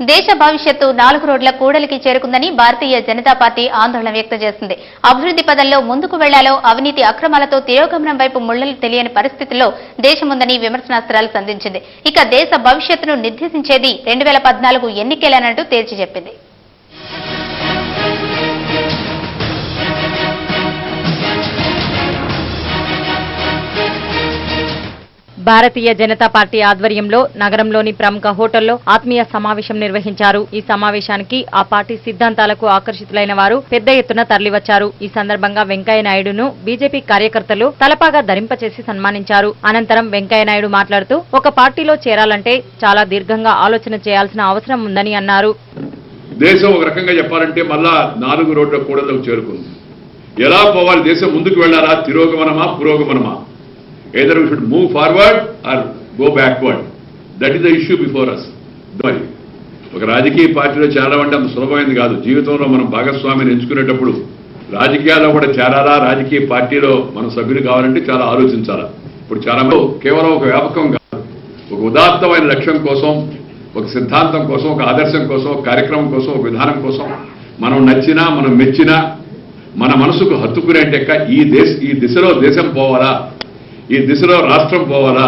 దేశ భవిష్యత్తు 4 రోడ్ల కూడలికి చేరుకుందని భారతీయ జనతా పార్టీ ఆందోళన వ్యక్తం చేసింది. అభివృద్ధి పదంలో ముందుకు వెళ్లాలో అవినీతి అక్రమాలతో తిరోగమనం వైపు ముళ్లలు తెలియని పరిస్థితుల్లో దేశముందని విమర్శనాస్త్రాలు సంధించింది. ఇక దేశ భవిష్యత్తును నిర్దేశించేది 2014 ఎన్నికలేనంటూ తేల్చి చెప్పింది. భారతీయ జనతా పార్టీ ఆధ్వర్యంలో నగరంలోని ప్రముఖ హోటల్లో ఆత్మీయ సమావేశం నిర్వహించారు. ఈ సమావేశానికి ఆ పార్టీ సిద్ధాంతాలకు ఆకర్షితులైన వారు పెద్ద ఎత్తున తరలివచ్చారు. ఈ సందర్భంగా వెంకయ్యనాయుడును బీజేపీ కార్యకర్తలు తలపాగా ధరింపచేసి సన్మానించారు. అనంతరం వెంకయ్యనాయుడు మాట్లాడుతూ ఒక పార్టీలో చేరాలంటే చాలా దీర్ఘంగా ఆలోచన చేయాల్సిన అవసరం ఉందని అన్నారు. దేశం ఒక రకంగా చెప్పాలంటే మళ్ళా 4 రోడ్ల కూడలకు చేరుకుంది. ఎలా పోవాలి, దేశం ముందుకు వెళ్లాలా, తిరోగమనమా పురోగమనమా? either we should move forward or go backward. That is the issue before us. మరి ఒక రాజకీయ పార్టీలో చేరాలంటే అంత సులభమైంది కాదు. జీవితంలో మనం భాగస్వామిని ఎంచుకునేటప్పుడు రాజకీయాల్లో కూడా చేరాలా, రాజకీయ పార్టీలో మనం సభ్యులు కావాలంటే చాలా ఆలోచించాలా. ఇప్పుడు చాలా కేవలం ఒక వ్యాపకం కాదు, ఒక ఉదాత్తమైన లక్ష్యం కోసం, ఒక సిద్ధాంతం కోసం, ఒక ఆదర్శం కోసం, ఒక కార్యక్రమం కోసం, ఒక విధానం కోసం మనం నచ్చినా మనం మెచ్చినా మన మనసుకు హత్తుకునేటక్క ఈ దిశలో దేశం పోవాలా, ఈ దిశలో రాష్ట్రం పోవాలా,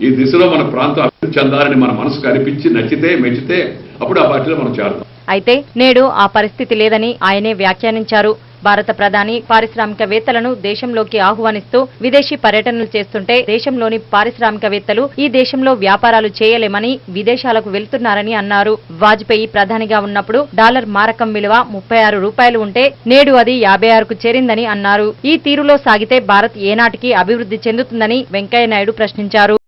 ఈ దిశలో మన ప్రాంతం అభివృద్ధి చెందాలని మన మనసుకు అనిపించి నచ్చితే మెచ్చితే అప్పుడు ఆ పార్టీలో మనం చేరతాం. అయితే నేడు ఆ పరిస్థితి లేదని ఆయనే వ్యాఖ్యానించారు. భారత ప్రధాని పారిశ్రామికవేత్తలను దేశంలోకి ఆహ్వానిస్తూ విదేశీ పర్యటనలు చేస్తుంటే దేశంలోని పారిశ్రామికవేత్తలు ఈ దేశంలో వ్యాపారాలు చేయలేమని విదేశాలకు వెళ్తున్నారని అన్నారు. వాజ్పేయి ప్రధానిగా ఉన్నప్పుడు డాలర్ మారకం విలువ 36 రూపాయలు ఉంటే నేడు అది 56కు చేరిందని అన్నారు. ఈ తీరులో సాగితే భారత్ ఏనాటికి అభివృద్ధి చెందుతుందని వెంకయ్యనాయుడు ప్రశ్నించారు.